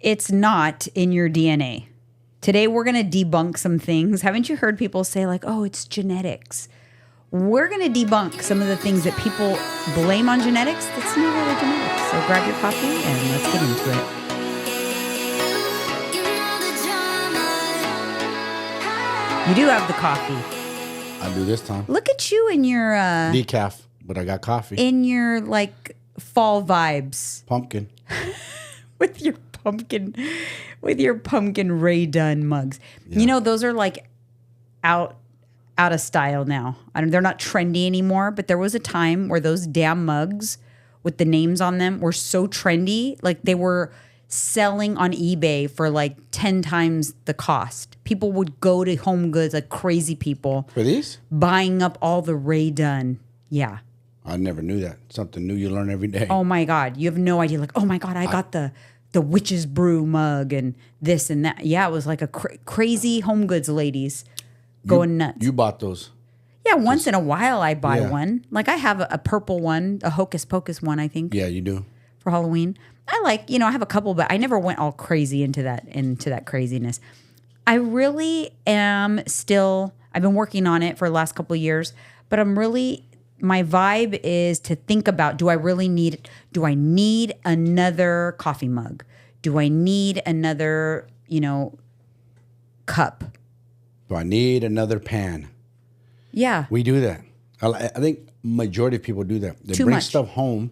It's not in your DNA. Today, we're going to debunk some things. Haven't you heard people say like, oh, it's genetics? We're going to debunk some of the things that people blame on genetics. That's not really genetics. So grab your coffee and let's get into it. You do have the coffee. I do this time. Look at you in your... decaf, but I got coffee. In your, like, fall vibes. Pumpkin. With your pumpkin Ray Dunn mugs. Yeah. You know, those are, like, out of style now. They're not trendy anymore, but there was a time where those damn mugs with the names on them were so trendy. Like, they were selling on eBay for like 10 times the cost. People would go to Home Goods like crazy people. For these? Buying up all the Ray Dunn. Yeah. I never knew that. Something new you learn every day. Oh my God. You have no idea. Like, oh my God, I got the Witch's Brew mug and this and that. Yeah, it was like a crazy Home Goods ladies going nuts. You bought those? Yeah, once in a while I buy one. Like I have a purple one, a Hocus Pocus one, I think. Yeah, you do. For Halloween. I like, I have a couple, but I never went all crazy into that craziness. I really am still, I've been working on it for the last couple of years, but my vibe is to think about, do I need another coffee mug? Do I need another, cup? Do I need another pan? Yeah. We do that. I think majority of people do that. They bring stuff home.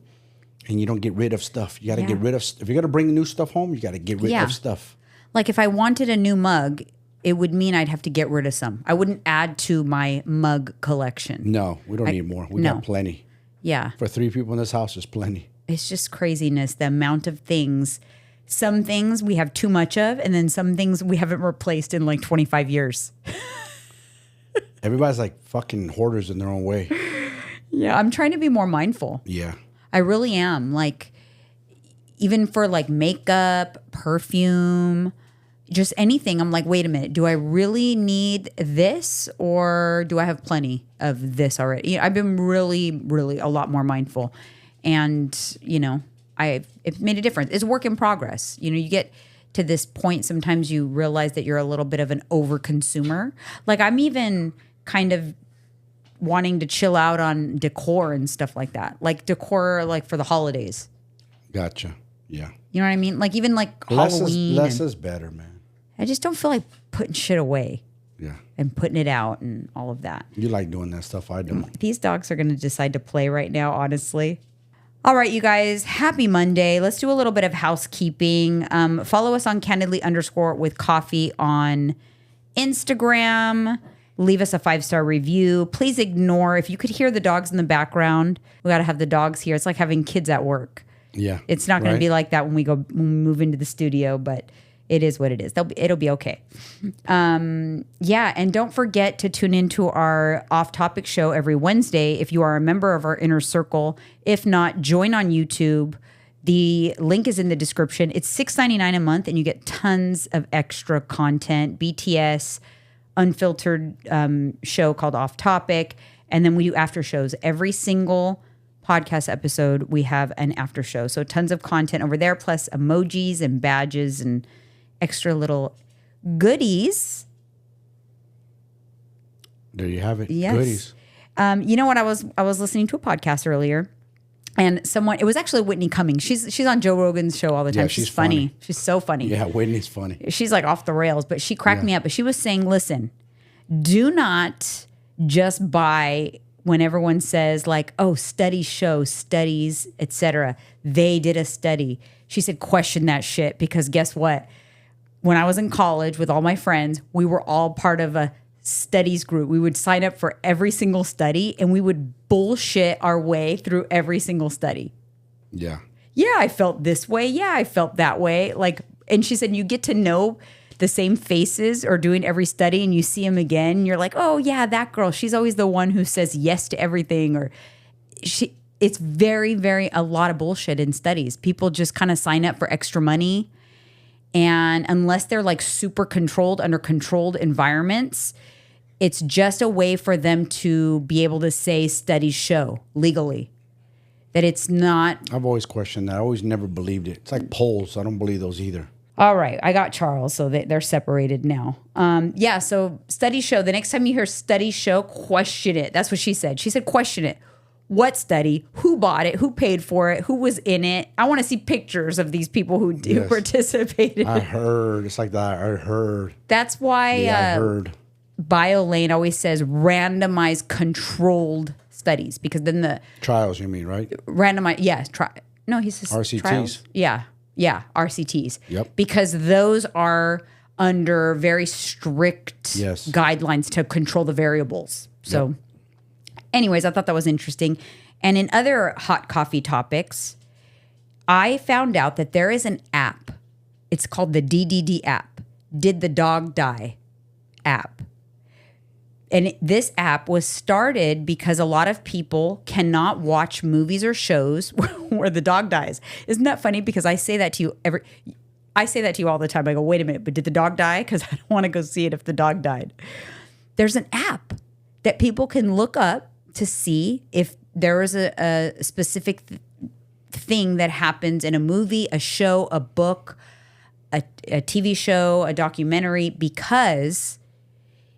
And you don't get rid of stuff. You got to get rid of... If you're going to bring new stuff home, you got to get rid of stuff. Like if I wanted a new mug, it would mean I'd have to get rid of some. I wouldn't add to my mug collection. No, we don't need more. We got plenty. Yeah. For 3 people in this house, there's plenty. It's just craziness, the amount of things. Some things we have too much of, and then some things we haven't replaced in like 25 years. Everybody's like fucking hoarders in their own way. Yeah, I'm trying to be more mindful. Yeah. I really am. Like, even for like makeup, perfume, just anything, I'm like, wait a minute, do I really need this or do I have plenty of this already? I've been really, really a lot more mindful. And, it made a difference. It's a work in progress. You get to this point, sometimes you realize that you're a little bit of an overconsumer. Like, I'm even kind of wanting to chill out on decor and stuff like that. Like decor like for the holidays. Gotcha. Yeah. You know what I mean? Like even like Halloween. Less is better, man. I just don't feel like putting shit away. Yeah. And putting it out and all of that. You like doing that stuff. I don't. These dogs are going to decide to play right now, honestly. All right, you guys. Happy Monday. Let's do a little bit of housekeeping. Follow us on candidly_with_coffee on Instagram. Leave us a 5-star review. Please ignore, if you could hear the dogs in the background, we got to have the dogs here. It's like having kids at work. Yeah. It's not going to be like that when we move into the studio, but it is what it is. It'll be okay. Yeah. And don't forget to tune into our off-topic show every Wednesday if you are a member of our inner circle. If not, join on YouTube. The link is in the description. It's $6.99 a month and you get tons of extra content. BTS, unfiltered show called Off Topic. And then we do after shows. Every single podcast episode, we have an after show. So tons of content over there, plus emojis and badges and extra little goodies. There you have it. Yes. Goodies. You know what? I was listening to a podcast earlier. And it was actually Whitney Cummings. She's on Joe Rogan's show all the time. Yeah, she's funny. She's so funny. Yeah, Whitney's funny. She's like off the rails, but she cracked me up. But she was saying, listen, do not just buy when everyone says like, oh, studies show, studies, etc. They did a study. She said, question that shit because guess what? When I was in college with all my friends, we were all part of a studies group. We would sign up for every single study and we would bullshit our way through every single study. Yeah. Yeah, I felt this way. Yeah, I felt that way. Like, and she said, you get to know the same faces or doing every study and you see them again. And you're like, oh yeah, that girl, she's always the one who says yes to everything. Or it's very, very, a lot of bullshit in studies. People just kind of sign up for extra money. And unless they're like super controlled under controlled environments, it's just a way for them to be able to say studies show legally. That it's not. I've always questioned that. I always never believed it. It's like polls. I don't believe those either. All right, I got Charles, so they're separated now. Yeah, so studies show, the next time you hear studies show, question it. That's what she said. She said, question it. What study? Who bought it? Who paid for it? Who was in it? I want to see pictures of these people who participated. I heard. It's like that. I heard. That's why I heard. BioLane always says randomized controlled studies, because then the trials, you mean, right? Randomized, yeah. No, he says RCTs. Trials. Yeah, RCTs. Yep. Because those are under very strict guidelines to control the variables. So, anyways, I thought that was interesting. And in other hot coffee topics, I found out that there is an app. It's called the DDD app. Did the Dog Die app. And this app was started because a lot of people cannot watch movies or shows where the dog dies. Isn't that funny? Because I say that to you all the time. I go, wait a minute, but did the dog die? Because I don't want to go see it if the dog died. There's an app that people can look up to see if there is a specific thing that happens in a movie, a show, a book, a TV show, a documentary, because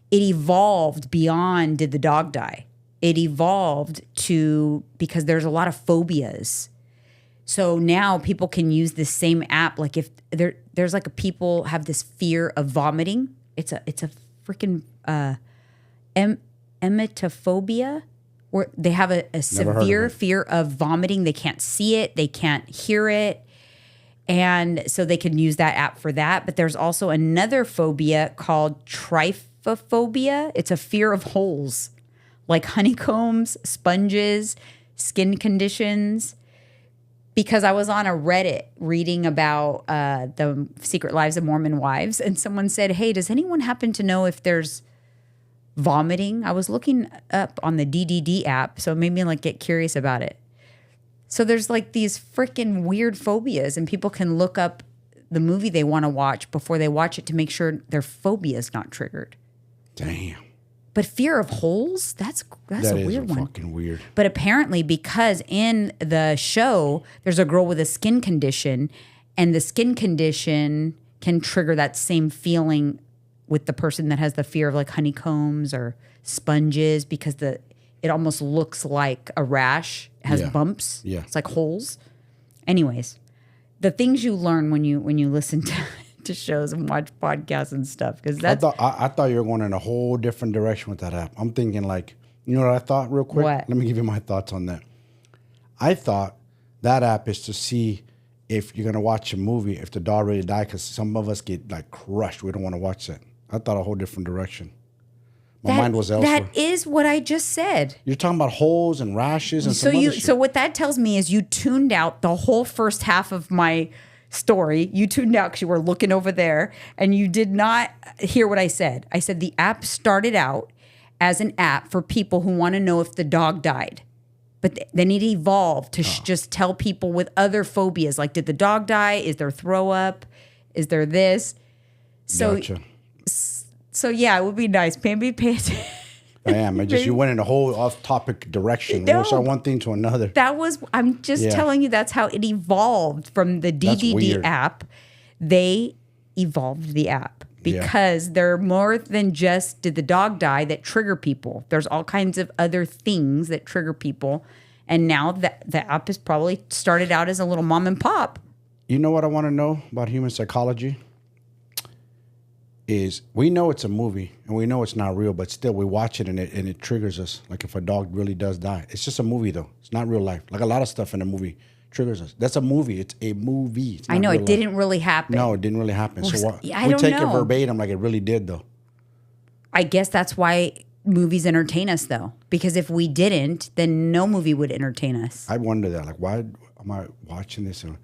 it evolved beyond did the dog die. It evolved because there's a lot of phobias. So now people can use this same app. Like if there's like people have this fear of vomiting. It's a freaking emetophobia, where they have a severe fear of vomiting. They can't see it. They can't hear it. And so they can use that app for that. But there's also another phobia called trypophobia. It's a fear of holes, like honeycombs, sponges, skin conditions. Because I was on a Reddit reading about the Secret Lives of Mormon Wives, and someone said, hey, does anyone happen to know if there's vomiting? I was looking up on the DDD app, so it made me like get curious about it. So there's like these freaking weird phobias, and people can look up the movie they want to watch before they watch it to make sure their phobia is not triggered. Damn. But fear of holes, that's a weird one. Fucking weird. But apparently, because in the show, there's a girl with a skin condition, and the skin condition can trigger that same feeling with the person that has the fear of like honeycombs or sponges, because it almost looks like a rash. It has bumps. Yeah. It's like holes. Anyways, the things you learn when you listen to shows and watch podcasts and stuff, because that's I thought you were going in a whole different direction with that app. I'm thinking like, you know what I thought real quick? What? Let me give you my thoughts on that. I thought that app is to see if you're going to watch a movie, if the dog really died, because some of us get like crushed. We don't want to watch that. I thought a whole different direction. My mind was elsewhere. That is what I just said. You're talking about holes and rashes and so what that tells me is you tuned out the whole first half of my story. You tuned out because you were looking over there and you did not hear what I said. I said the app started out as an app for people who want to know if the dog died. But then it evolved to just tell people with other phobias, like did the dog die? Is there throw up? Is there this? So, gotcha. So yeah, it would be nice. Maybe pay attention. I am. You went in a whole off-topic direction. No, saw one thing to another. I'm just telling you that's how it evolved from the DDD app. They evolved the app because they're more than just did the dog die that trigger people. There's all kinds of other things that trigger people. And now the app is probably started out as a little mom and pop. You know what I want to know about human psychology? Is we know it's a movie and we know it's not real, but still we watch it and it triggers us. Like if a dog really does die, it's just a movie though. It's not real life. Like a lot of stuff in a movie triggers us. That's a movie. It's a movie. It's I know it didn't really happen. No, it didn't really happen. Well, so I we don't take know. it verbatim like it really did though. I guess that's why movies entertain us though, because if we didn't, then no movie would entertain us. I wonder that. Like, why am I watching this? And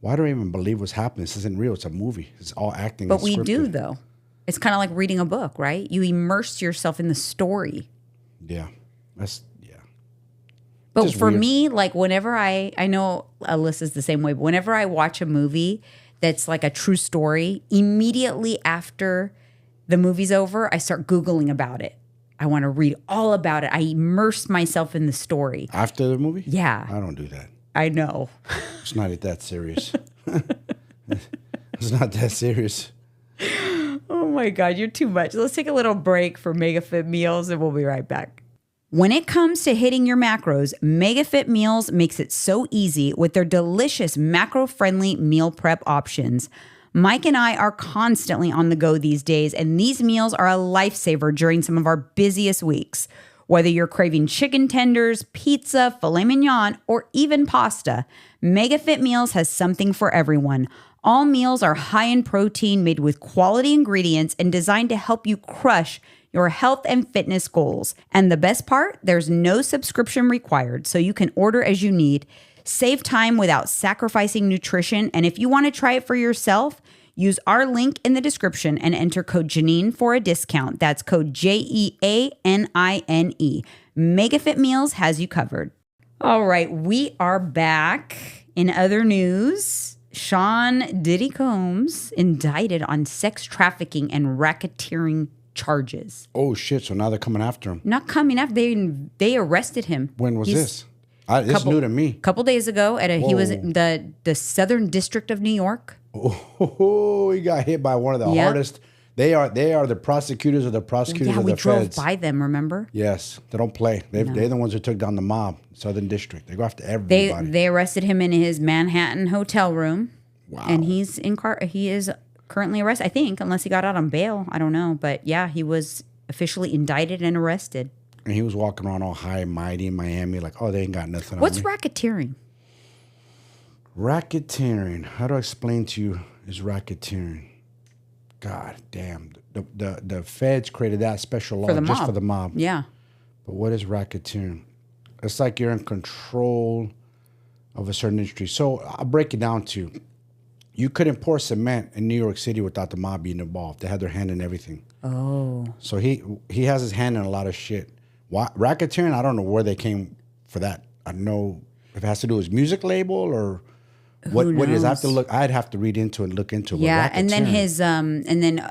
why do I even believe what's happening? This isn't real. It's a movie. It's all acting. But we do though. It's kind of like reading a book, right? You immerse yourself in the story. Yeah. But just for weird. me, like whenever I know Alyssa's the same way, but whenever I watch a movie that's like a true story, immediately after the movie's over, I start Googling about it. I want to read all about it. I immerse myself in the story. After the movie? Yeah. I don't do that. I know. It's not that serious. It's not that serious. Oh my God, you're too much. Let's take a little break for MegaFit meals and we'll be right back. When it comes to hitting your macros, MegaFit Meals makes it so easy with their delicious macro-friendly meal prep options. Mike and I are constantly on the go these days, and these meals are a lifesaver during some of our busiest weeks. Whether you're craving chicken tenders, pizza, filet mignon, or even pasta, MegaFit Meals has something for everyone. All meals are high in protein, made with quality ingredients, and designed to help you crush your health and fitness goals. And the best part, there's no subscription required, so you can order as you need. Save time without sacrificing nutrition. And if you want to try it for yourself, use our link in the description and enter code Janine for a discount. That's code JEANINE. MegaFit Meals has you covered. All right, we are back. In other news, Sean Diddy Combs indicted on sex trafficking and racketeering charges. Oh, shit. So now they're coming after him. Not coming after. They arrested him. When was this? It's new to me. A couple days ago. He was in the Southern District of New York. Oh, he got hit by one of the hardest. They are the prosecutors of the prosecutors of the feds. Yeah, we drove by them, remember? Yes. They don't play. They're the ones who took down the mob, Southern District. They go after everybody. They arrested him in his Manhattan hotel room. Wow. And he is currently arrested, I think, unless he got out on bail. I don't know. But yeah, he was officially indicted and arrested. And he was walking around all high and mighty in Miami like, oh, they ain't got nothing What's on me. racketeering? Racketeering. How do I explain to you is racketeering? God damn. The feds created that special law just for the mob. Yeah. But what is racketeering? It's like you're in control of a certain industry. So I'll break it down to you. You couldn't pour cement in New York City without the mob being involved. They had their hand in everything. Oh. So he has his hand in a lot of shit. Racketeering, I don't know where they came for that. I don't know if it has to do with his music label or what it is. I'd have to read into it and look into it. Yeah, and then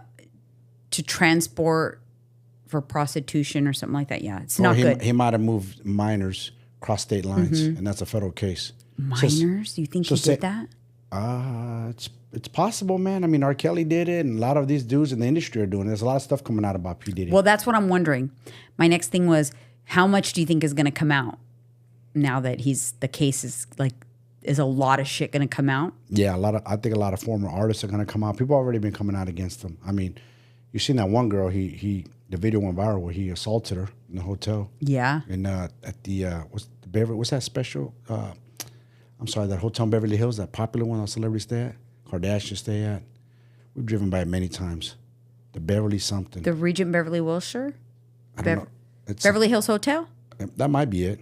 to transport for prostitution or something like that. Yeah, it's not good. He might have moved minors across state lines, and that's a federal case. Minors? You think he did that? It's possible, man. I mean, R. Kelly did it, and a lot of these dudes in the industry are doing it. There's a lot of stuff coming out about P. Diddy. Well, that's what I'm wondering. My next thing was, how much do you think is going to come out now that the case is like, is a lot of shit going to come out? Yeah, I think a lot of former artists are going to come out. People have already been coming out against him. I mean, you've seen that one girl. The video went viral where he assaulted her in the hotel. Yeah. And at the what's that special? I'm sorry, that hotel in Beverly Hills, that popular one our celebrities stay at, Kardashians stay at. We've driven by it many times. The Beverly something. The Regent Beverly Wilshire? I don't know. Beverly Hills Hotel? That might be it.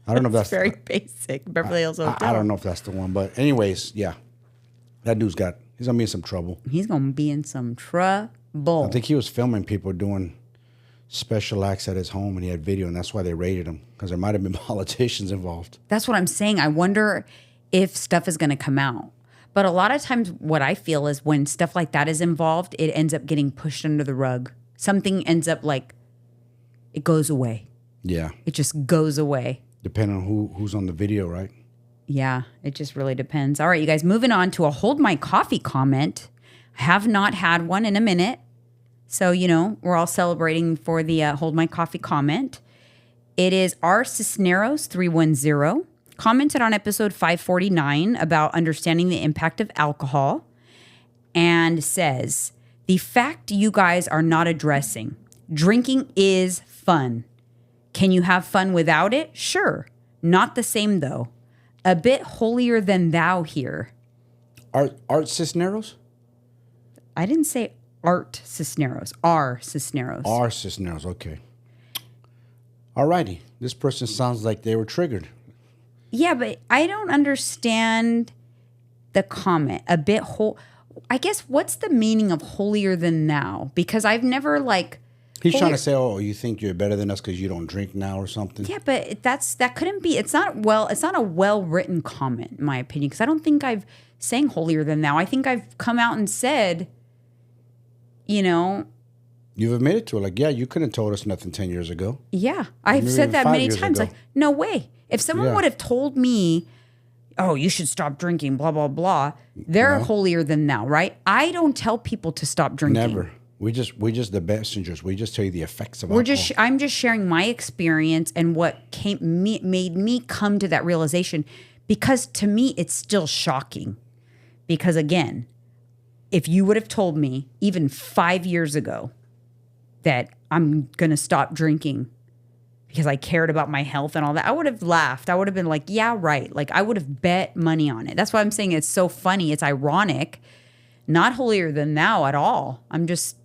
I don't know if that's very basic. Beverly Hills Hotel. I don't know if that's the one, but anyways, yeah, that dude's he's gonna be in some trouble. He's gonna be in some trouble. I think he was filming people doing special acts at his home, and he had video, and that's why they raided him because there might have been politicians involved. That's what I'm saying. I wonder if stuff is gonna come out. But a lot of times, what I feel is when stuff like that is involved, it ends up getting pushed under the rug. Something ends up it goes away. Yeah, it just goes away. Depending on who's on the video, right? Yeah, it just really depends. All right, you guys, moving on to a Hold My Coffee comment. I have not had one in a minute. So, we're all celebrating for the Hold My Coffee comment. It is R. Cisneros 310, commented on episode 549 about understanding the impact of alcohol, and says, the fact you guys are not addressing, drinking is fun. Can you have fun without it? Sure. Not the same, though. A bit holier than thou here. Art Cisneros? I didn't say Art Cisneros. R. Cisneros. R. Cisneros, okay. All righty. This person sounds like they were triggered. Yeah, but I don't understand the comment. A bit I guess, what's the meaning of holier than thou? Because I've never He's trying to say, oh, you think you're better than us because you don't drink now or something? Yeah, but that couldn't be. It's not a well-written comment, in my opinion, because I don't think I've sang holier than thou. I think I've come out and said, You've admitted to it. Yeah, you couldn't have told us nothing 10 years ago. Yeah, I've said that many times. No way. If someone would have told me, oh, you should stop drinking, blah, blah, blah. They're holier than thou, right? I don't tell people to stop drinking. Never. We just the messengers. We just tell you the effects of alcohol. I'm just sharing my experience and what made me come to that realization, because to me it's still shocking. Because again, if you would have told me even 5 years ago that I'm going to stop drinking because I cared about my health and all that, I would have laughed. I would have been like, yeah, right. Like I would have bet money on it. That's why I'm saying it's so funny. It's ironic, not holier than thou at all. I'm just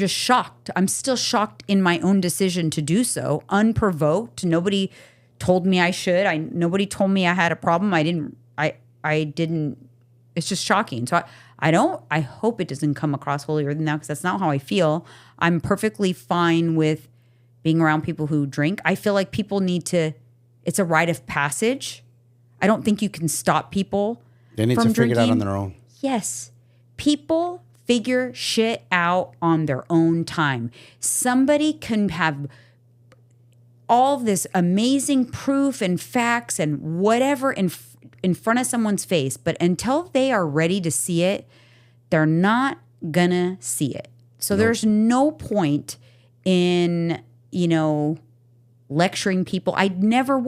shocked. I'm still shocked in my own decision to do so, unprovoked. Nobody told me I should. Nobody told me I had a problem. I didn't. It's just shocking. So I hope it doesn't come across holier than thou, because that's not how I feel. I'm perfectly fine with being around people who drink. I feel like people it's a rite of passage. I don't think you can stop people. They need to figure it out on their own. Yes. People figure shit out on their own time. Somebody can have all this amazing proof and facts and whatever in front of someone's face, but until they are ready to see it, they're not gonna see it. So there's no point in, lecturing people. I would never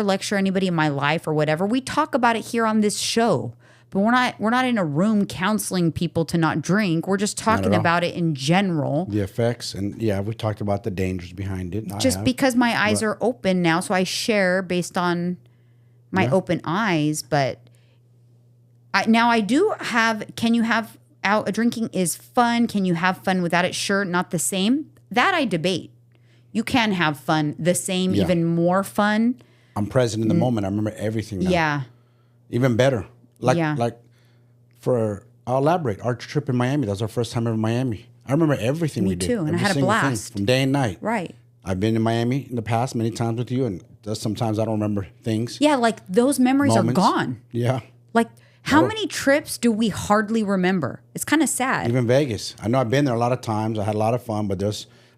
lecture anybody in my life or whatever. We talk about it here on this show, but we're not in a room counseling people to not drink. We're just talking about it in general. The effects, and we talked about the dangers behind it. Just because my eyes are open now, so I share based on my open eyes. But I do have, can you have out, drinking is fun. Can you have fun without it? Sure, not the same. That I debate. You can have fun, the same, even more fun. I'm present in the moment. I remember everything now. Yeah. Even better. I'll elaborate. Our trip in Miami, that was our first time ever in Miami. I remember everything we did. Me too, and I had a blast. From day and night. Right. I've been in Miami in the past many times with you, and sometimes I don't remember things. Yeah, like those memories are gone. Yeah. Like, how many trips do we hardly remember? It's kind of sad. Even Vegas. I know I've been there a lot of times. I had a lot of fun, but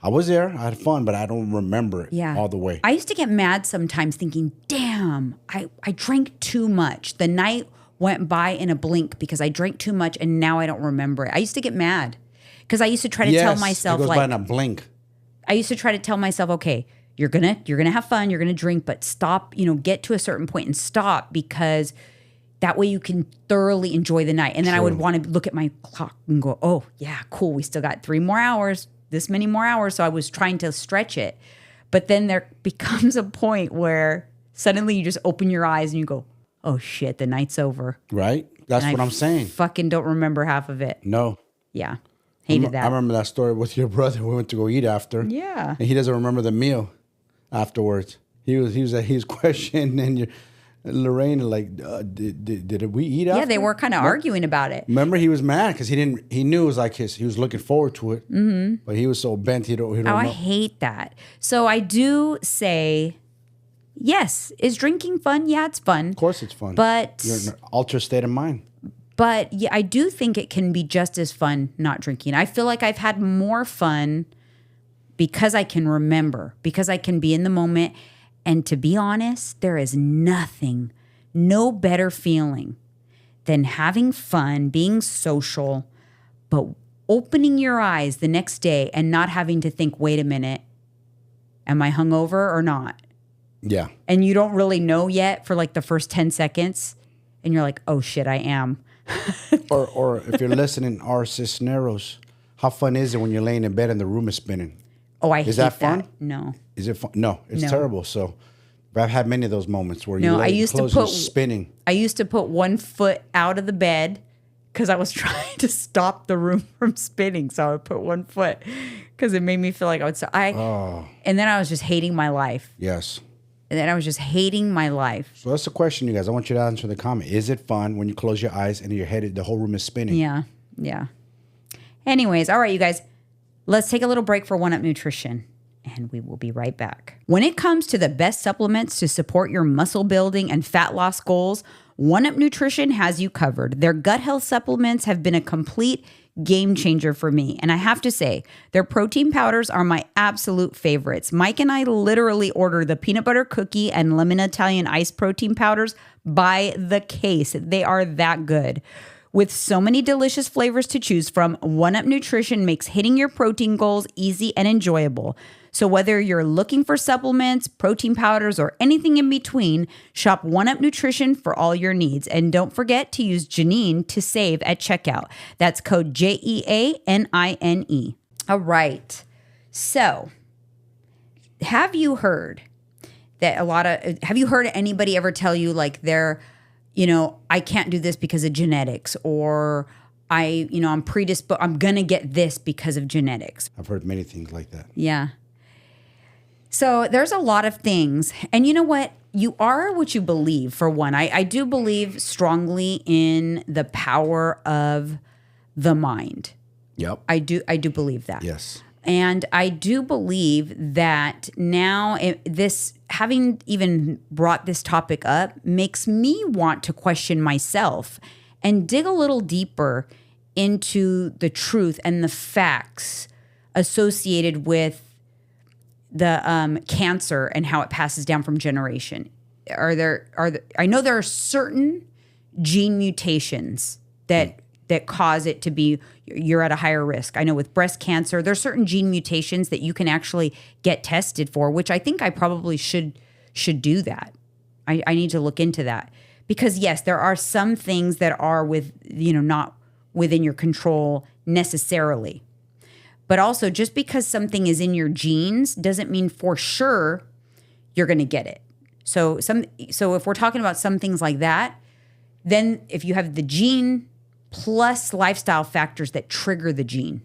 I was there. I had fun, but I don't remember it all the way. I used to get mad sometimes thinking, damn, I drank too much. The night went by in a blink because I drank too much and now I don't remember it. I used to get mad because I used to try to tell myself, it goes by in a blink. I used to try to tell myself, okay, you're gonna have fun, you're gonna drink, but stop, get to a certain point and stop, because that way you can thoroughly enjoy the night. And then I would want to look at my clock and go, oh yeah, cool, we still got 3 more hours, this many more hours. So I was trying to stretch it. But then there becomes a point where suddenly you just open your eyes and you go, oh shit, the night's over. Right? That's what I'm saying. Fucking don't remember half of it. No. Yeah. Hated that. I remember that story with your brother. We went to go eat after. Yeah. And he doesn't remember the meal afterwards. He was questioning Lorraine, like, did we eat after? Yeah, they were kind of arguing about it. Remember, he was mad because he knew it was like he was looking forward to it. Mm-hmm. But he was so bent, he don't know. I hate that. So I do say, yes, is drinking fun? Yeah, it's fun. Of course it's fun. But you're in an altered state of mind. But yeah, I do think it can be just as fun not drinking. I feel like I've had more fun because I can remember, because I can be in the moment. And to be honest, there is no better feeling than having fun, being social, but opening your eyes the next day and not having to think, wait a minute, am I hungover or not? Yeah. And you don't really know yet for like the first 10 seconds. And you're like, oh shit, I am. or if you're listening, our Cisneros, how fun is it when you're laying in bed and the room is spinning? Oh, I hate that. Is that fun? No. Is it fun? No, it's terrible. So, but I've had many of those moments where spinning. I used to put one foot out of the bed because I was trying to stop the room from spinning. So I would put one foot because it made me feel like I would. And then I was just hating my life. Yes. And then I was just hating my life. So that's the question, you guys. I want you to answer the comment. Is it fun when you close your eyes and your head, the whole room is spinning? Yeah. Yeah. Anyways, all right, you guys. Let's take a little break for One Up Nutrition. and we will be right back. When it comes to the best supplements to support your muscle building and fat loss goals, One Up Nutrition has you covered. Their gut health supplements have been a complete game changer for me. And I have to say, their protein powders are my absolute favorites. Mike and I literally order the peanut butter cookie and lemon Italian ice protein powders by the case. They are that good. With so many delicious flavors to choose from, One Up Nutrition makes hitting your protein goals easy and enjoyable. So whether you're looking for supplements, protein powders, or anything in between, shop One Up Nutrition for all your needs. And don't forget to use Janine to save at checkout. That's code JEANINE. All right. So have you heard anybody ever tell you like I can't do this because of genetics, or I'm predisposed, I'm going to get this because of genetics? I've heard many things like that. Yeah. So there's a lot of things. And you know what? You are what you believe, for one. I do believe strongly in the power of the mind. Yep. I do believe that. Yes. And I do believe that now having even brought this topic up makes me want to question myself and dig a little deeper into the truth and the facts associated with the cancer and how it passes down from generation. I know there are certain gene mutations that cause it to be, you're at a higher risk. I know with breast cancer, there's certain gene mutations that you can actually get tested for, which I think I probably should do that. I need to look into that, because yes, there are some things that are not within your control necessarily. But also, just because something is in your genes doesn't mean for sure you're going to get it. So if we're talking about some things like that, then if you have the gene plus lifestyle factors that trigger the gene,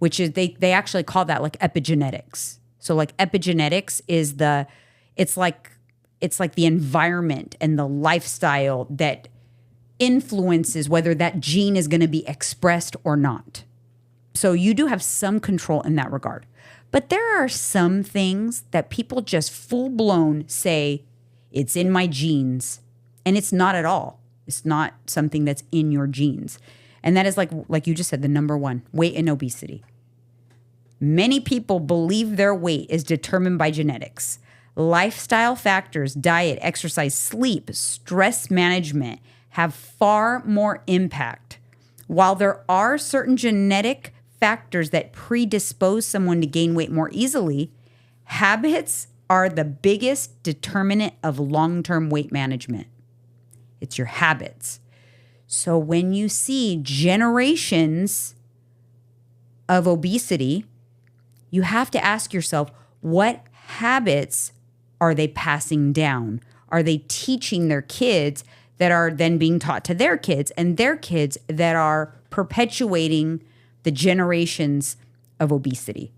which is they actually call that like epigenetics. So like epigenetics is it's like the environment and the lifestyle that influences whether that gene is going to be expressed or not. So you do have some control in that regard. But there are some things that people just full blown say it's in my genes, and it's not at all. It's not something that's in your genes. And that is like you just said, the number one, weight and obesity. Many people believe their weight is determined by genetics. Lifestyle factors, diet, exercise, sleep, stress management have far more impact. While there are certain genetic factors that predispose someone to gain weight more easily, habits are the biggest determinant of long-term weight management. It's your habits. So when you see generations of obesity, you have to ask yourself, what habits are they passing down? Are they teaching their kids that are then being taught to their kids, and their kids that are perpetuating the generations of obesity?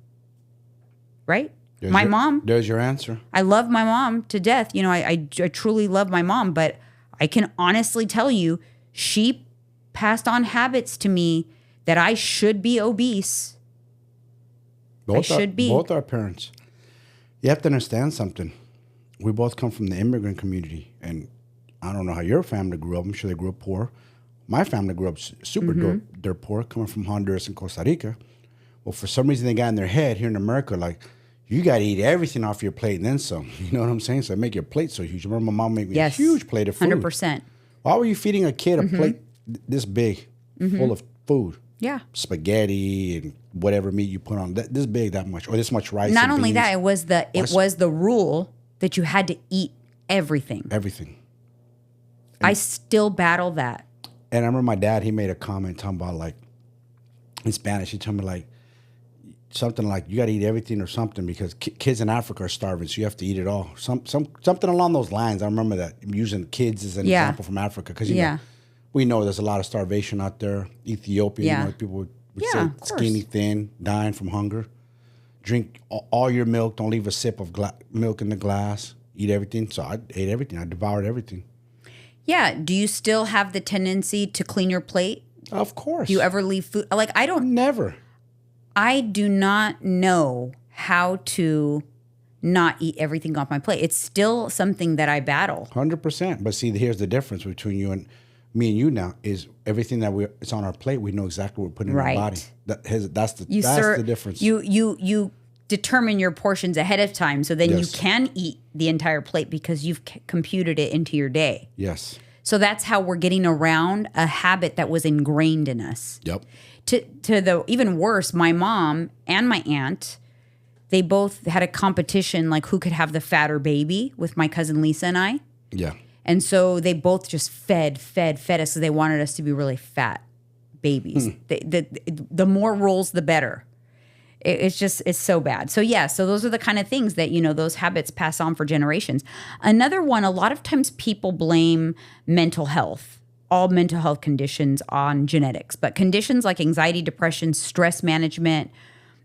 Right? Mom. There's your answer. I love my mom to death. I truly love my mom, but I can honestly tell you, she passed on habits to me that I should be obese. Both our parents. You have to understand something. We both come from the immigrant community, and I don't know how your family grew up. I'm sure they grew up poor. My family grew up super dirt poor, coming from Honduras and Costa Rica. Well, for some reason, they got in their head here in America, like, you got to eat everything off your plate and then some. You know what I'm saying? So make your plate so huge. I remember my mom made me a huge plate of food. 100%. Why were you feeding a kid a plate this big full of food? Yeah. Spaghetti and whatever meat you put on, this big, that much, or this much rice. Not only that, it was the rule that you had to eat everything. Everything. I still battle that. And I remember my dad, he made a comment talking about, like, in Spanish, he told me, like, something like, you got to eat everything or something because kids in Africa are starving, so you have to eat it all. Something along those lines. I remember that, using kids as an example from Africa, because we know there's a lot of starvation out there. Ethiopia, people would say skinny, thin, dying from hunger. Drink all your milk. Don't leave a sip of milk in the glass. Eat everything. So I ate everything. I devoured everything. Yeah. Do you still have the tendency to clean your plate? Of course. Do you ever leave food? Like, Never. I do not know how to not eat everything off my plate. It's still something that I battle. 100%. But see, here's the difference between you and me and you now is everything that it's on our plate. We know exactly what we're putting in our body. That's the difference. You determine your portions ahead of time, so then you can eat the entire plate because you've computed it into your day. Yes. So that's how we're getting around a habit that was ingrained in us. Yep. To the even worse, my mom and my aunt, they both had a competition like who could have the fatter baby with my cousin Lisa and I. Yeah. And so they both just fed us because they wanted us to be really fat babies. The more rolls, the better. It's so bad. So so those are the kind of things that, those habits pass on for generations. Another one, a lot of times people blame mental health, all mental health conditions on genetics, but conditions like anxiety, depression, stress management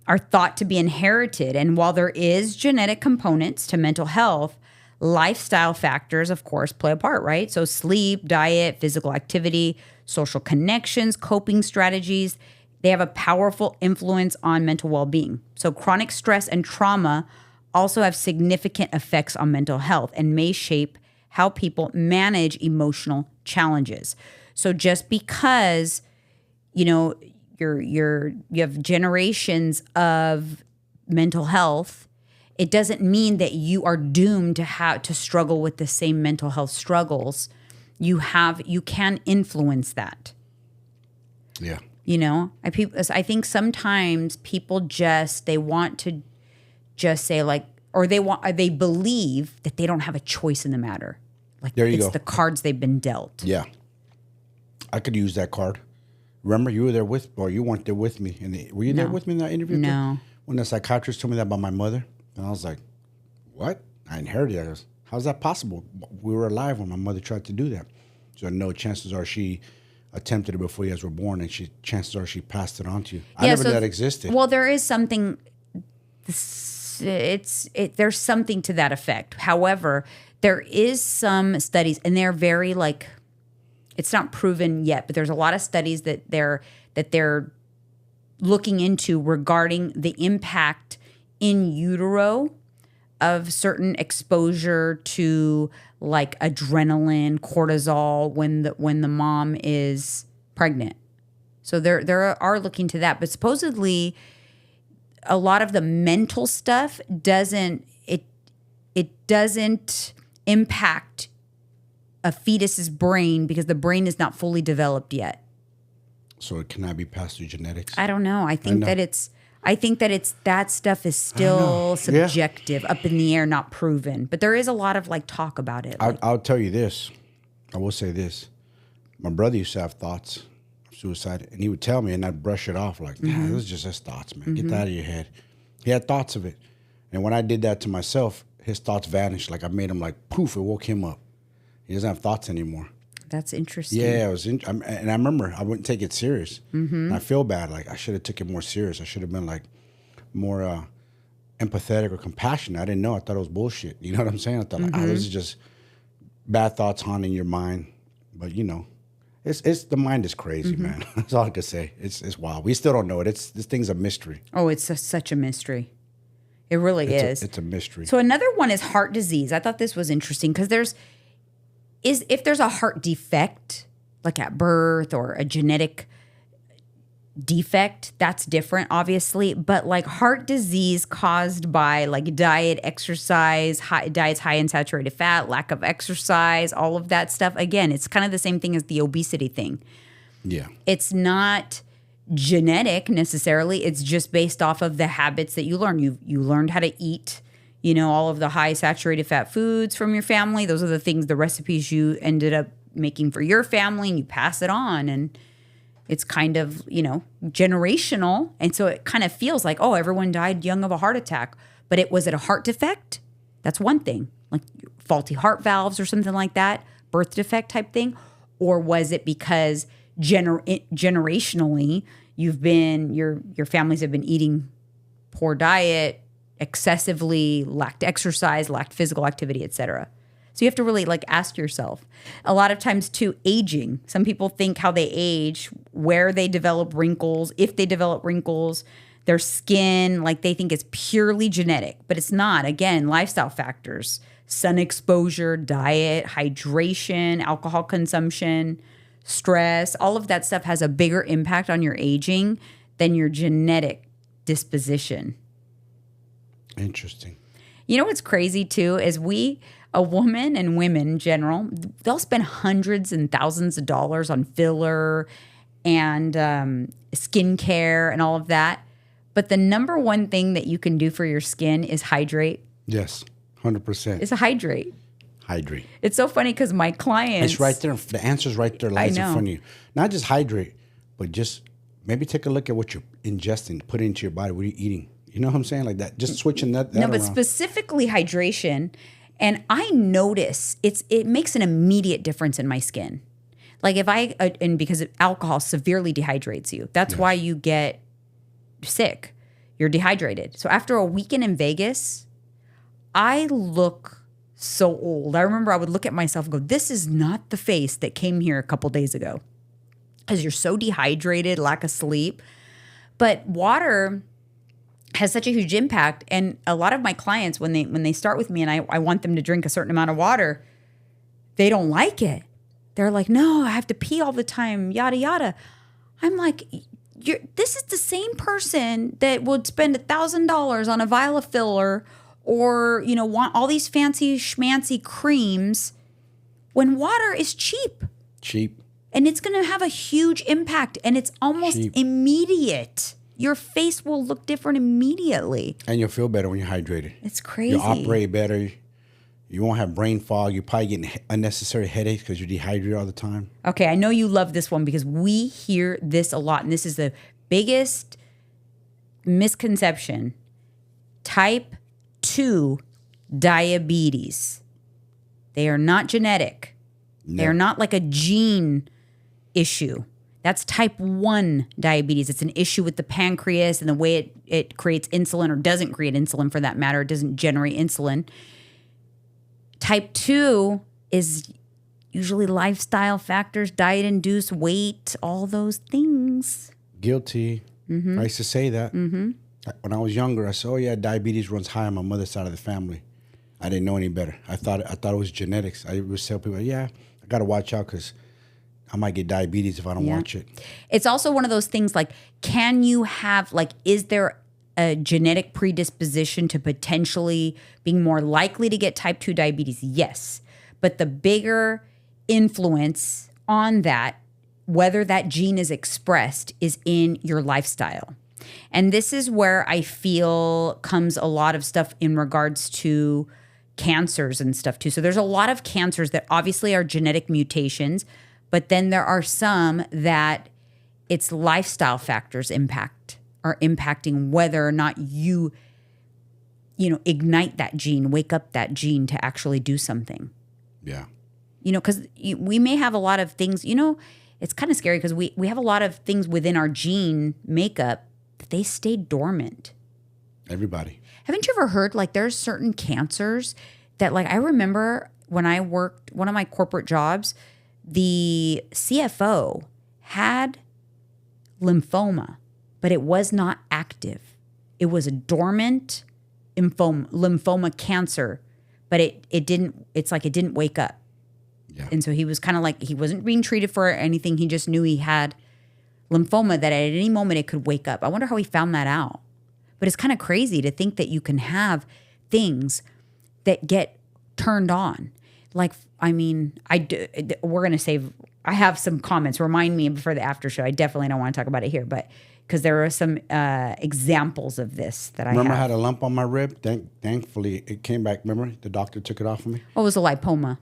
are thought to be inherited. And while there is genetic components to mental health, lifestyle factors, of course, play a part, right? So sleep, diet, physical activity, social connections, coping strategies, they have a powerful influence on mental well-being. So chronic stress and trauma also have significant effects on mental health and may shape how people manage emotional challenges. So just because, you have generations of mental health, it doesn't mean that you are doomed to struggle with the same mental health struggles. You can influence that. Yeah. I think sometimes people they want to just say like, or they believe that they don't have a choice in the matter. Like it's the cards they've been dealt. Yeah. I could use that card. Remember, you were there you weren't there with me. Were you there with me in that interview? No. When the psychiatrist told me that about my mother, and I was like, what? I inherited it. I goes, how's that possible? We were alive when my mother tried to do that. So no, chances are she attempted it before you guys were born, and chances are she passed it on to you. I never knew that existed. Well, there is something. There's something to that effect. However, there is some studies, and they're very it's not proven yet, but there's a lot of studies that they're looking into regarding the impact in utero of certain exposure to like adrenaline, cortisol when the mom is pregnant. So there are looking to that, but supposedly a lot of the mental stuff doesn't impact a fetus's brain because the brain is not fully developed yet. So it cannot be passed through genetics. I don't know. I think that stuff is still subjective, up in the air, not proven. But there is a lot of talk about it. I'll tell you this. I will say this. My brother used to have thoughts of suicide, and he would tell me, and I'd brush it off like, nah, it was just his thoughts, man. Get that out of your head. He had thoughts of it. And when I did that to myself, his thoughts vanished. Like I made him poof, it woke him up. He doesn't have thoughts anymore. That's interesting. Yeah, and I remember I wouldn't take it serious. And I feel bad. I should have took it more serious. I should have been more empathetic or compassionate. I didn't know. I thought it was bullshit. You know what I'm saying? I thought this is just bad thoughts haunting your mind. But it's the mind is crazy, man. That's all I could say. It's wild. We still don't know it. This thing's a mystery. Oh, it's such a mystery. It really is. It's a mystery. So another one is heart disease. I thought this was interesting because if there's a heart defect, like at birth or a genetic defect, that's different, obviously. But heart disease caused by diet, exercise, diets high in saturated fat, lack of exercise, all of that stuff. Again, it's kind of the same thing as the obesity thing. Yeah. It's not genetic necessarily. It's just based off of the habits that you learn. You learned how to eat, all of the high saturated fat foods from your family. Those are the things, the recipes you ended up making for your family, and you pass it on. And it's kind of, generational. And so it kind of feels like, oh, everyone died young of a heart attack. But was it a heart defect? That's one thing, like faulty heart valves or something like that, birth defect type thing. Or was it because generationally your families have been eating poor diet, excessively, lacked exercise, lacked physical activity, etc. So you have to really ask yourself. A lot of times too, aging. Some people think how they age, where they develop wrinkles, if they develop wrinkles. Their skin, like they think it's purely genetic, but it's not. Again, lifestyle factors, sun exposure, diet, hydration, alcohol consumption, stress, all of that stuff has a bigger impact on your aging than your genetic disposition. Interesting. You know what's crazy too is a woman and women in general, they'll spend hundreds and thousands of dollars on filler and skincare and all of that. But the number one thing that you can do for your skin is hydrate. Yes, 100%. It's a hydrate. Hydrate. It's so funny because my clients. It's right there. The answer's right there, lies in front of you. Not just hydrate, but just maybe take a look at what you're ingesting, put it into your body, what are you eating. You know what I'm saying? Like that, just switching that No, but around. specifically hydration. And I notice it makes an immediate difference in my skin. Like if and because alcohol severely dehydrates you. That's why you get sick. You're dehydrated. So after a weekend in Vegas, I look so old. I remember I would look at myself and go, this is not the face that came here a couple days ago. Because you're so dehydrated, lack of sleep. But water has such a huge impact. And a lot of my clients, when they start with me and I want them to drink a certain amount of water, they don't like it. They're like, no, I have to pee all the time, yada, yada. I'm like, this is the same person that would spend $1,000 on a vial of filler or, want all these fancy schmancy creams when water is cheap. Cheap. And it's going to have a huge impact and it's almost immediate. Your face will look different immediately. And you'll feel better when you're hydrated. It's crazy. You'll operate better. You won't have brain fog. You're probably getting unnecessary headaches because you're dehydrated all the time. Okay, I know you love this one because we hear this a lot. And this is the biggest misconception. Type 2 diabetes. They are not genetic. No. They are not like a gene issue. That's type 1 diabetes. It's an issue with the pancreas and the way it creates insulin or doesn't create insulin for that matter. It doesn't generate insulin. Type 2 is usually lifestyle factors, diet-induced weight, all those things. Guilty. Mm-hmm. I used to say that. Mm-hmm. When I was younger, I said, oh, yeah, diabetes runs high on my mother's side of the family. I didn't know any better. I thought it was genetics. I would tell people, yeah, I got to watch out because I might get diabetes if I don't watch it. It's also one of those things like, can you have, is there a genetic predisposition to potentially being more likely to get type 2 diabetes? Yes. But the bigger influence on that, whether that gene is expressed, is in your lifestyle. And this is where I feel comes a lot of stuff in regards to cancers and stuff too. So there's a lot of cancers that obviously are genetic mutations, but then there are some that it's lifestyle factors are impacting whether or not you ignite that gene, wake up that gene to actually do something. Yeah. Because we may have a lot of things, it's kind of scary because we have a lot of things within our gene makeup that they stay dormant. Everybody. Haven't you ever heard there's certain cancers that I remember when I worked one of my corporate jobs, the CFO had lymphoma, but it was not active. It was a dormant lymphoma cancer, but it didn't wake up. Yeah. And so he was kind of he wasn't being treated for anything. He just knew he had lymphoma that at any moment it could wake up. I wonder how he found that out. But it's kind of crazy to think that you can have things that get turned on. We're going to save, I have some comments. Remind me before the after show. I definitely don't want to talk about it here, but because there are some examples of this that Remember I had a lump on my rib? Thankfully, it came back. Remember? The doctor took it off of me? What was a lipoma?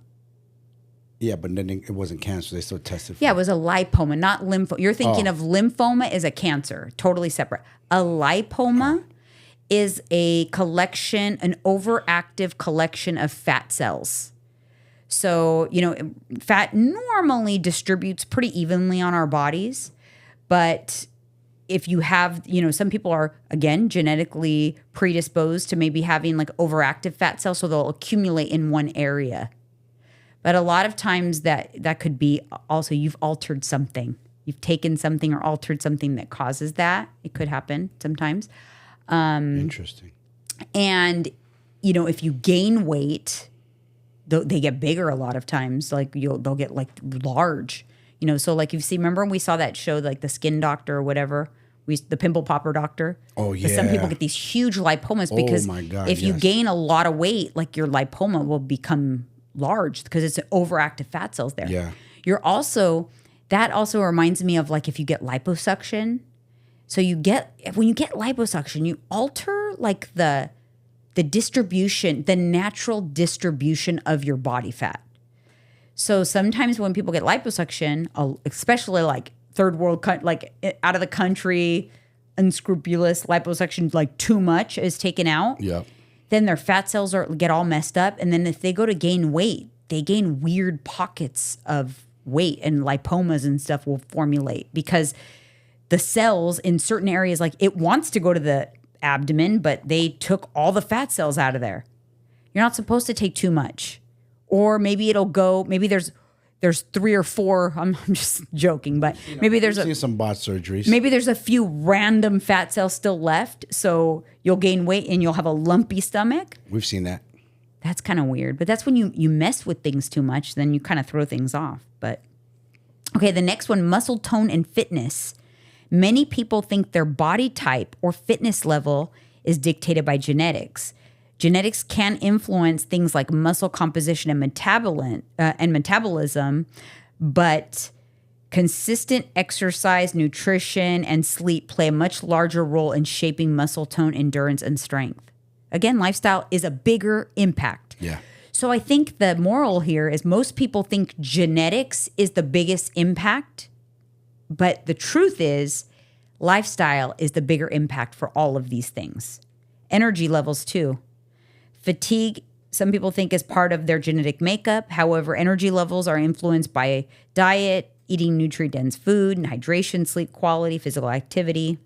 Yeah, but then it wasn't cancer. They still tested for it. Yeah, it was a lipoma, not lymphoma. You're thinking of lymphoma as a cancer, totally separate. A lipoma is an overactive collection of fat cells. So, fat normally distributes pretty evenly on our bodies. But if you have, some people are, again, genetically predisposed to maybe having overactive fat cells, so they'll accumulate in one area. But a lot of times that could be also you've altered something You've taken something or altered something that causes that. It could happen sometimes. Interesting. And, if you gain weight, they get bigger a lot of times. Like they'll get like large, so like remember when we saw that show, like the Skin Doctor or whatever, the pimple popper doctor. Oh, yeah. Some people get these huge lipomas because my God, if you gain a lot of weight, like your lipoma will become large because it's overactive fat cells there. Yeah. That also reminds me of like if you get liposuction. So when you get liposuction, you alter like the distribution, the natural distribution of your body fat. So sometimes when people get liposuction, especially like third world, like out of the country, unscrupulous liposuction, like too much is taken out. Yeah. Then their fat cells get all messed up. And then if they go to gain weight, they gain weird pockets of weight, and lipomas and stuff will formulate because the cells in certain areas, like it wants to go to the abdomen, but they took all the fat cells out of there. You're not supposed to take too much. Or maybe there's 3 or 4, I'm just joking, but maybe there's some bot surgeries. Maybe there's a few random fat cells still left, so you'll gain weight and you'll have a lumpy stomach. We've seen that. That's kind of weird, but that's when you mess with things too much, then you kind of throw things off. But okay, the next one, muscle tone and fitness. Many people think their body type or fitness level is dictated by genetics. Genetics can influence things like muscle composition and metabolism, but consistent exercise, nutrition, and sleep play a much larger role in shaping muscle tone, endurance, and strength. Again, lifestyle is a bigger impact. Yeah. So I think the moral here is most people think genetics is the biggest impact, but the truth is lifestyle is the bigger impact for all of these things. Energy levels too. Fatigue, some people think, is part of their genetic makeup. However, energy levels are influenced by diet, eating nutrient-dense food, and hydration, sleep quality, physical activity.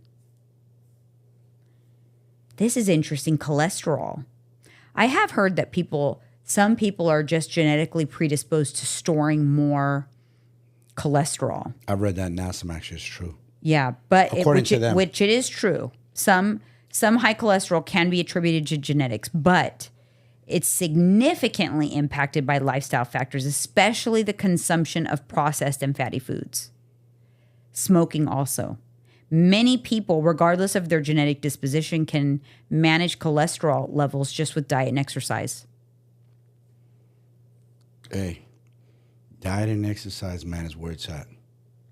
This is interesting, cholesterol. I have heard that some people are just genetically predisposed to storing more cholesterol. I've read that now. Some actually is true. Yeah, but which it is true. Some high cholesterol can be attributed to genetics, but it's significantly impacted by lifestyle factors, especially the consumption of processed and fatty foods. Smoking also. Many people, regardless of their genetic disposition, can manage cholesterol levels just with diet and exercise. Hey, diet and exercise, man, is where it's at.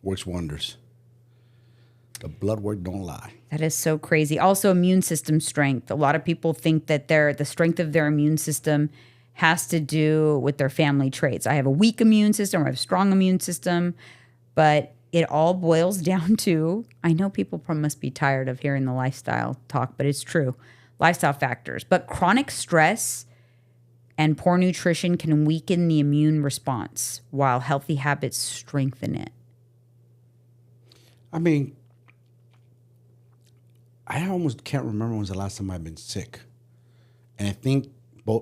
Works wonders. The blood work don't lie. That is so crazy. Also, immune system strength. A lot of people think that the strength of their immune system has to do with their family traits. I have a weak immune system or I have a strong immune system, but it all boils down to, I know people must be tired of hearing the lifestyle talk, but it's true. Lifestyle factors. But chronic stress and poor nutrition can weaken the immune response while healthy habits strengthen it. I mean, I almost can't remember when was the last time I've been sick. And I think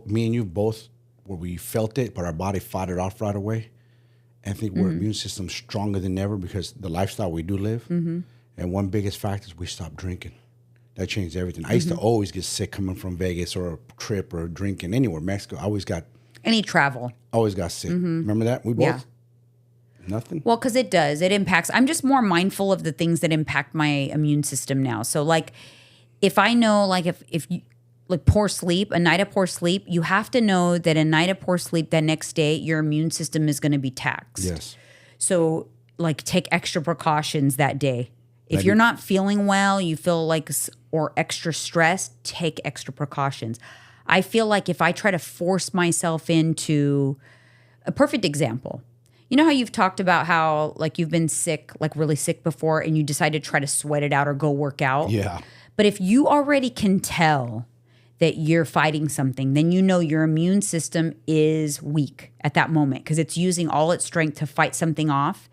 me and you both, where we felt it, but our body fought it off right away. And I think we're immune system stronger than ever because the lifestyle we do live. Mm-hmm. And one biggest factor is we stopped drinking. That changed everything. I used to always get sick coming from Vegas or a trip or drinking anywhere. Mexico, Any travel. Always got sick. Remember that? We both? Yeah. Nothing? Well, because it does. It impacts. I'm just more mindful of the things that impact my immune system now. So, like, if I know, like, if you, like, poor sleep, a night of poor sleep, you have to know that a night of poor sleep, that next day, your immune system is going to be taxed. Yes. So, like, take extra precautions that day. If you're not feeling well, you feel like, or extra stressed, take extra precautions. I feel like if I try to force myself into a perfect example, you know how you've talked about how like you've been sick, like really sick before, and you decide to try to sweat it out or go work out? Yeah. But if you already can tell that you're fighting something, then you know your immune system is weak at that moment because it's using all its strength to fight something off.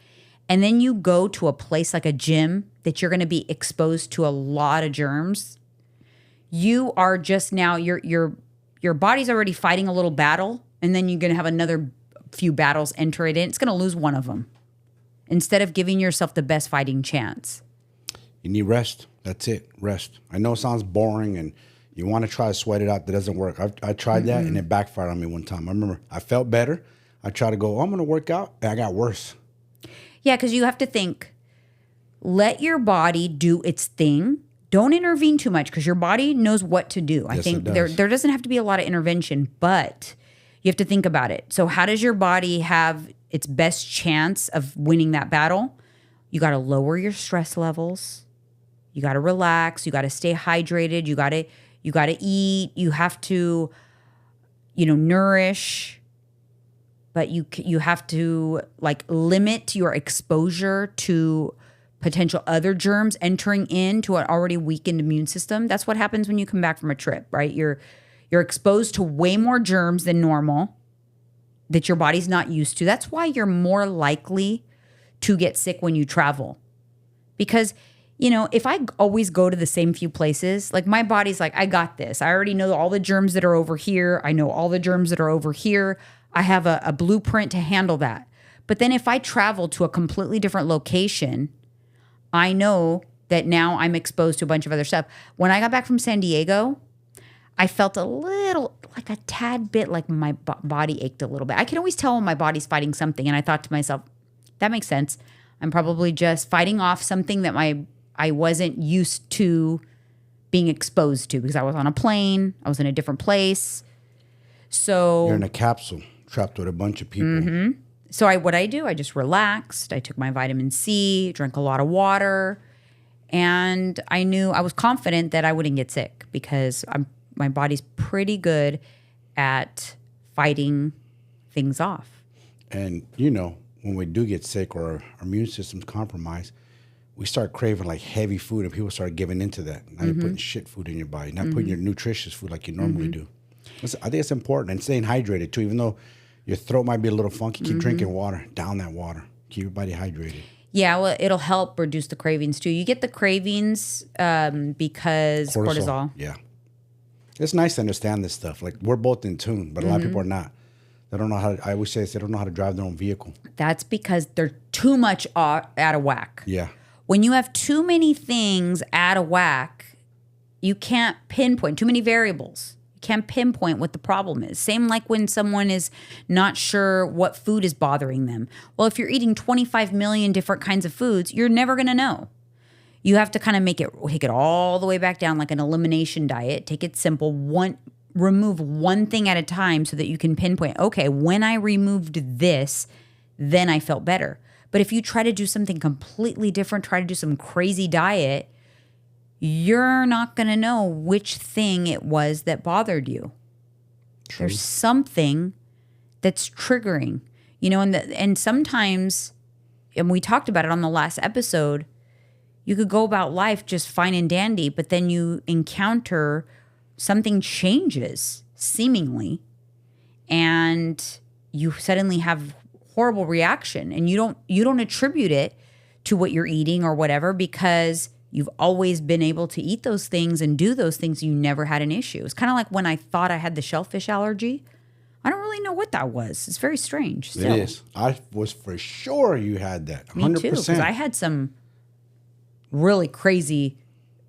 And then you go to a place like a gym that you're going to be exposed to a lot of germs. You are just now, your body's already fighting a little battle, and then you're going to have another few battles enter it in. It's going to lose one of them. instead of giving yourself the best fighting chance. You need rest. That's it. Rest. I know it sounds boring and you want to try to sweat it out. That doesn't work. I tried that and it backfired on me one time. I remember I felt better. I tried to go, I'm going to work out. And I got worse. Yeah, because you have to think, let your body do its thing. Don't intervene too much because your body knows what to do. I think there doesn't have to be a lot of intervention, but you have to think about it. So how does your body have its best chance of winning that battle? You got to lower your stress levels. You got to relax. You got to stay hydrated. You got to eat. You have to, nourish. But you have to like limit your exposure to potential other germs entering into an already weakened immune system. That's what happens when you come back from a trip, right? You're exposed to way more germs than normal that your body's not used to. That's why you're more likely to get sick when you travel. Because, if I always go to the same few places, like my body's like, I got this. I already know all the germs that are over here. I know all the germs that are over here. I have a blueprint to handle that. But then if I travel to a completely different location, I know that now I'm exposed to a bunch of other stuff. When I got back from San Diego, I felt like a tad bit like my body ached a little bit. I can always tell when my body's fighting something. And I thought to myself, that makes sense. I'm probably just fighting off something that I wasn't used to being exposed to because I was on a plane. I was in a different place. So you're in a capsule trapped with a bunch of people. Mm-hmm. So I just relaxed. I took my vitamin C, drank a lot of water, and I was confident that I wouldn't get sick because my body's pretty good at fighting things off. And when we do get sick or our immune system's compromised, we start craving like heavy food, and people start giving into that. Now you're putting shit food in your body, not putting your nutritious food like you normally do. I think it's important, and staying hydrated too, even though your throat might be a little funky. Keep drinking water. Down that water. Keep your body hydrated. Yeah, well, it'll help reduce the cravings too. You get the cravings because cortisol. Yeah. It's nice to understand this stuff. Like, we're both in tune, but a lot of people are not. They don't know how to, I always say this, they don't know how to drive their own vehicle. That's because they're too much out of whack. Yeah. When you have too many things out of whack, you can't pinpoint, too many variables. Can't pinpoint what the problem is. Same like when someone is not sure what food is bothering them. Well, if you're eating 25 million different kinds of foods, you're never going to know. You have to kind of take it all the way back down like an elimination diet. Take it simple. Remove one thing at a time so that you can pinpoint, okay, when I removed this, then I felt better. But if you try to do something completely different, try to do some crazy diet, you're not going to know which thing it was that bothered you. True. There's something that's triggering, and sometimes, and we talked about it on the last episode, you could go about life just fine and dandy, but then you encounter something changes seemingly, and you suddenly have horrible reaction, and you don't attribute it to what you're eating or whatever because you've always been able to eat those things and do those things. You never had an issue. It's kind of like when I thought I had the shellfish allergy. I don't really know what that was. It's very strange. Still. It is. I was for sure you had that. 100%. Me too, because I had some really crazy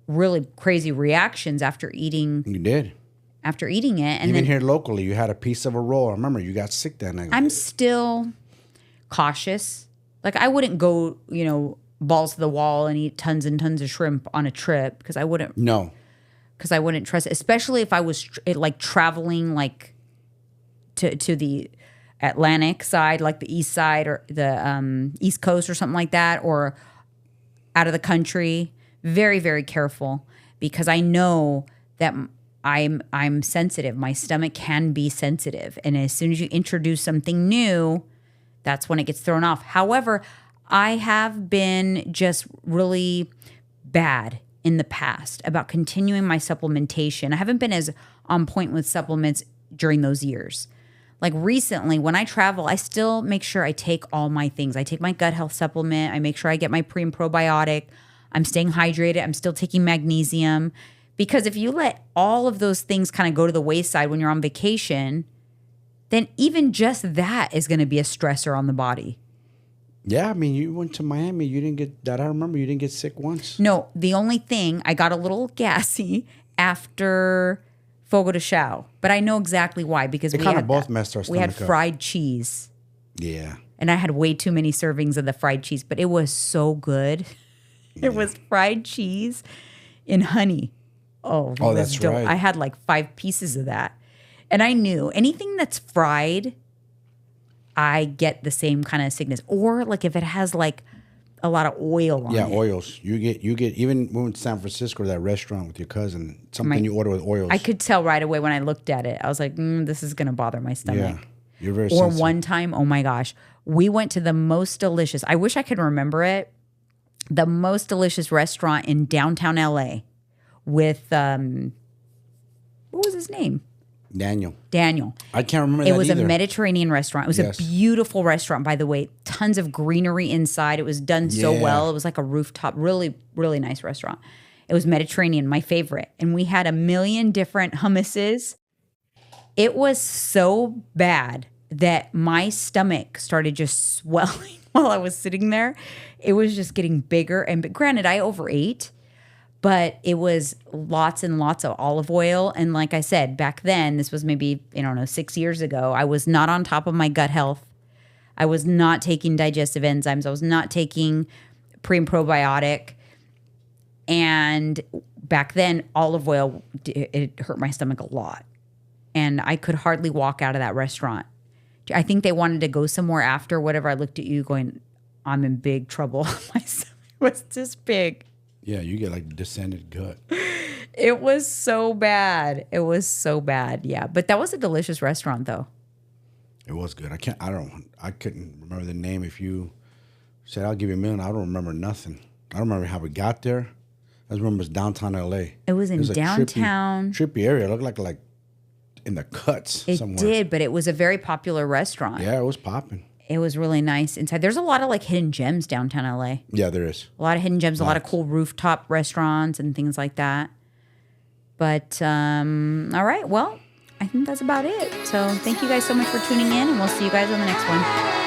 reactions after eating. You did. After eating it. And even then here locally, you had a piece of a roll. I remember you got sick that night. I'm still cautious. Like I wouldn't go, balls to the wall and eat tons and tons of shrimp on a trip because I wouldn't. No. Because I wouldn't trust it, especially if I was traveling like to the Atlantic side, like the east side or the East Coast or something like that, or out of the country. Very, very careful because I know that I'm sensitive. My stomach can be sensitive, and as soon as you introduce something new, that's when it gets thrown off. However, I have been just really bad in the past about continuing my supplementation. I haven't been as on point with supplements during those years. Like recently, when I travel, I still make sure I take all my things. I take my gut health supplement. I make sure I get my pre and probiotic. I'm staying hydrated. I'm still taking magnesium. Because if you let all of those things kind of go to the wayside when you're on vacation, then even just that is going to be a stressor on the body. Yeah, I mean, you went to Miami. You didn't get that. I remember you didn't get sick once. No, the only thing, I got a little gassy after Fogo de Chao, but I know exactly why, because It we kind had of both messed our we had stomach up. fried cheese, Yeah. and I had way too many servings of the fried cheese, but it was so good. It was fried cheese in honey. Oh, it Oh, was that's dope. right. I had like 5 pieces of that. And I knew anything that's fried, I get the same kind of sickness. Or like if it has like a lot of oil on it. Yeah, oils. You get even when we went to San Francisco to that restaurant with your cousin, something you order with oils. I could tell right away when I looked at it. I was like, this is going to bother my stomach. Yeah. You're very Or sensitive. one time, oh my gosh, we went to the most delicious, I wish I could remember it, the most delicious restaurant in downtown LA with, what was his name? Daniel. I can't remember that It was either. a Mediterranean restaurant. It was Yes. a beautiful restaurant, by the way. Tons of greenery inside. It was done so Yeah. well. It was like a rooftop, really, really nice restaurant. It was Mediterranean, my favorite. And we had a million different hummuses. It was so bad that my stomach started just swelling while I was sitting there. It was just getting bigger. And granted, I overate, but it was lots and lots of olive oil. And like I said, back then, this was maybe, 6 years ago, I was not on top of my gut health. I was not taking digestive enzymes. I was not taking pre and probiotic. And back then, olive oil, it hurt my stomach a lot. And I could hardly walk out of that restaurant. I think they wanted to go somewhere after, whatever. I looked at you going, I'm in big trouble. My stomach was this big. Yeah, you get like descended gut. It was so bad. It was so bad. Yeah. But that was a delicious restaurant though. It was good. I couldn't remember the name. If you said I'll give you $1 million, I don't remember nothing. I don't remember how we got there. I just remember it was downtown LA. It was in a downtown. trippy area. It looked like in the cuts It somewhere. did, but it was a very popular restaurant. Yeah, it was popping. It was really nice inside. There's a lot of like hidden gems downtown LA. Yeah, there is. A lot of hidden gems, a lot of cool rooftop restaurants and things like that. But all right, well, I think that's about it. So thank you guys so much for tuning in, and we'll see you guys on the next one.